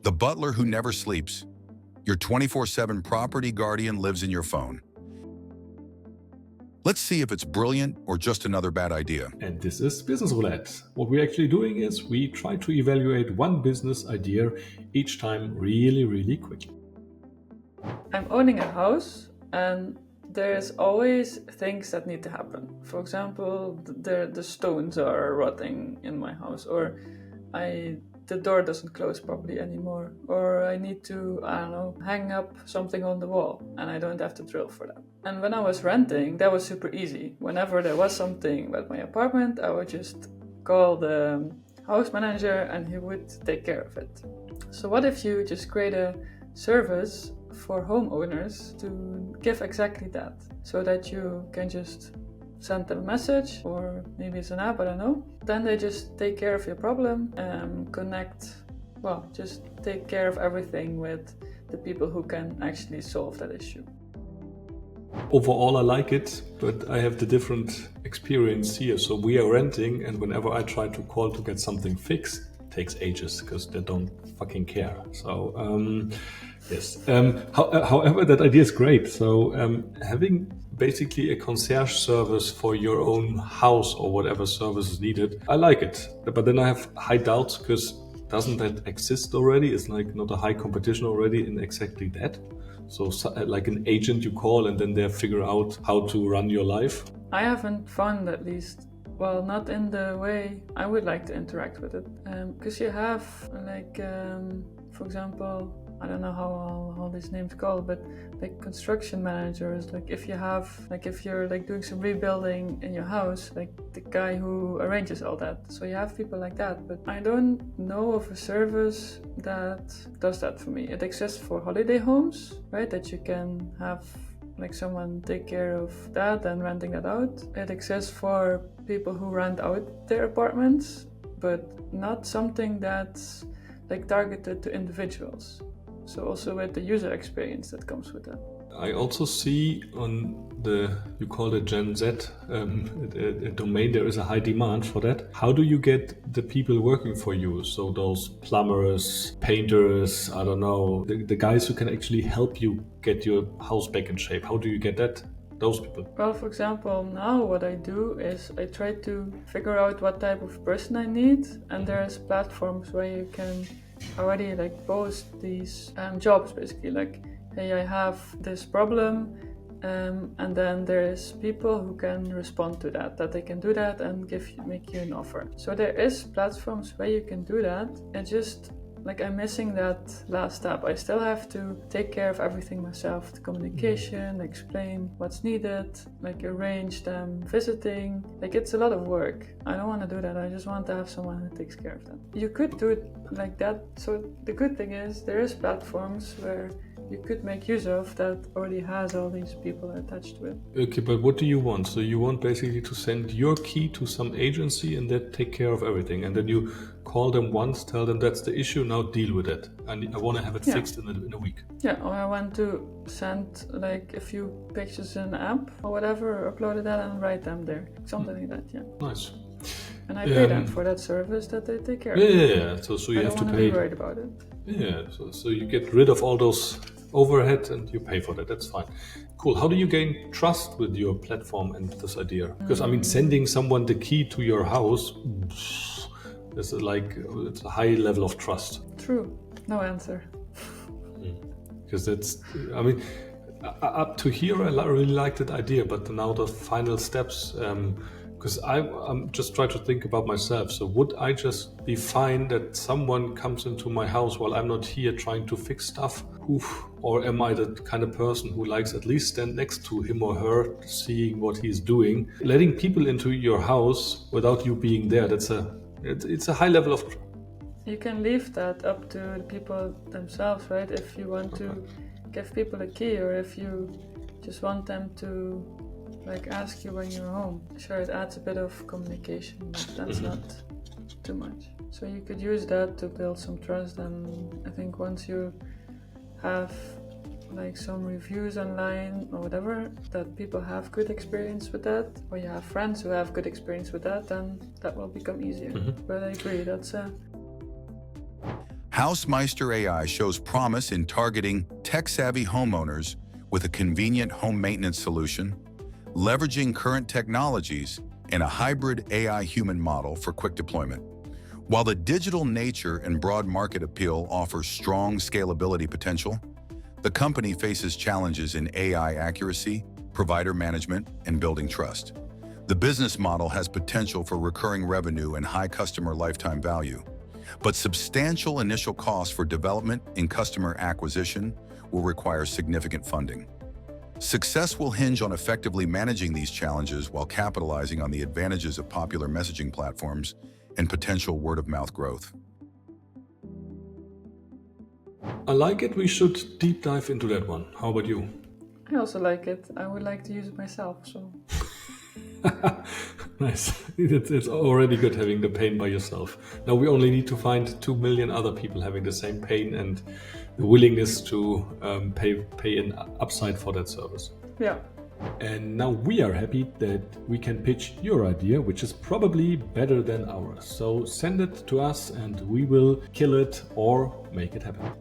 The butler who never sleeps. Your 24/7 property guardian lives in your phone. Let's see if it's brilliant or just another bad idea. And this is Business Roulette. What we're actually doing is we try to evaluate one business idea each time really quickly. I'm owning a house and there's always things that need to happen. For example, the stones are rotting in my house, or the door doesn't close properly anymore, or I need to, hang up something on the wall and I don't have to drill for that. And when I was renting, that was super easy. Whenever there was something about my apartment, I would just call the house manager and he would take care of it. So what if you just create a service for homeowners to give exactly that, so that you can just send them a message, or maybe it's an app, I don't know. Then they just take care of your problem, just take care of everything with the people who can actually solve that issue. Overall, I like it, but I have the different experience here. So we are renting, and whenever I try to call to get something fixed, it takes ages because they don't fucking care. So yes. However, that idea is great. So having basically a concierge service for your own house or whatever service is needed, I like it. But then I have high doubts, because doesn't that exist already? It's like not a high competition already in exactly that. So like an agent you call and then they figure out how to run your life. I haven't found, at least, well, not in the way I would like to interact with it. Because you have, for example, I don't know how all these names called, but like construction managers, if you're doing some rebuilding in your house, like the guy who arranges all that. So you have people like that, but I don't know of a service that does that for me. It exists for holiday homes, right? That you can have someone take care of that and renting that out. It exists for people who rent out their apartments, but not something that's targeted to individuals. So also with the user experience that comes with that. I also see on you call it Gen Z domain, there is a high demand for that. How do you get the people working for you? So those plumbers, painters, I don't know, the guys who can actually help you get your house back in shape. How do you get those people? Well, for example, now what I do is I try to figure out what type of person I need, and there's platforms where you can already post these jobs, basically hey, I have this problem, and then there's people who can respond to that they can do that and make you an offer. So there is platforms where you can do that. And just I'm missing that last step. I still have to take care of everything myself, the communication, explain what's needed, arrange them visiting. It's a lot of work. I don't want to do that. I just want to have someone who takes care of that. You could do it like that. So the good thing is there is platforms where you could make use of that already has all these people attached to it. Okay, but what do you want? So you want basically to send your key to some agency and that take care of everything, and then you call them once, tell them that's the issue, now deal with it. And I want to have it fixed in a week. Yeah, or I want to send a few pictures in an app or whatever, upload that and write them there. Something like that, yeah. Nice. And I pay them for that service that they take care of. Yeah. So you have to pay. I don't want to be worried about it. Yeah, so you get rid of all those overhead and you pay for that. That's fine. Cool. How do you gain trust with your platform and this idea? Because sending someone the key to your house is it's a high level of trust. True. No answer. Because up to here I really like that idea, but now the final steps. Because I'm just trying to think about myself. So would I just be fine that someone comes into my house while I'm not here trying to fix stuff? Or am I the kind of person who likes at least stand next to him or her, seeing what he's doing? Letting people into your house without you being there, it's a high level of... You can leave that up to the people themselves, right? If you want to give people a key, or if you just want them to ask you when you're home. Sure, it adds a bit of communication, but that's not too much. So you could use that to build some trust, and I think once you have some reviews online or whatever, that people have good experience with that, or you have friends who have good experience with that, then that will become easier. But I agree, that's Housemeister AI shows promise in targeting tech-savvy homeowners with a convenient home maintenance solution, leveraging current technologies and a hybrid AI-human model for quick deployment. While the digital nature and broad market appeal offers strong scalability potential, the company faces challenges in AI accuracy, provider management, and building trust. The business model has potential for recurring revenue and high customer lifetime value, but substantial initial costs for development and customer acquisition will require significant funding. Success will hinge on effectively managing these challenges while capitalizing on the advantages of popular messaging platforms and potential word-of-mouth growth. I like it. We should deep dive into that one. How about you? I also like it. I would like to use it myself, so. Nice. It's already good having the pain by yourself. Now we only need to find 2 million other people having the same pain and the willingness to pay an upside for that service. Yeah. And now we are happy that we can pitch your idea, which is probably better than ours. So send it to us and we will kill it or make it happen.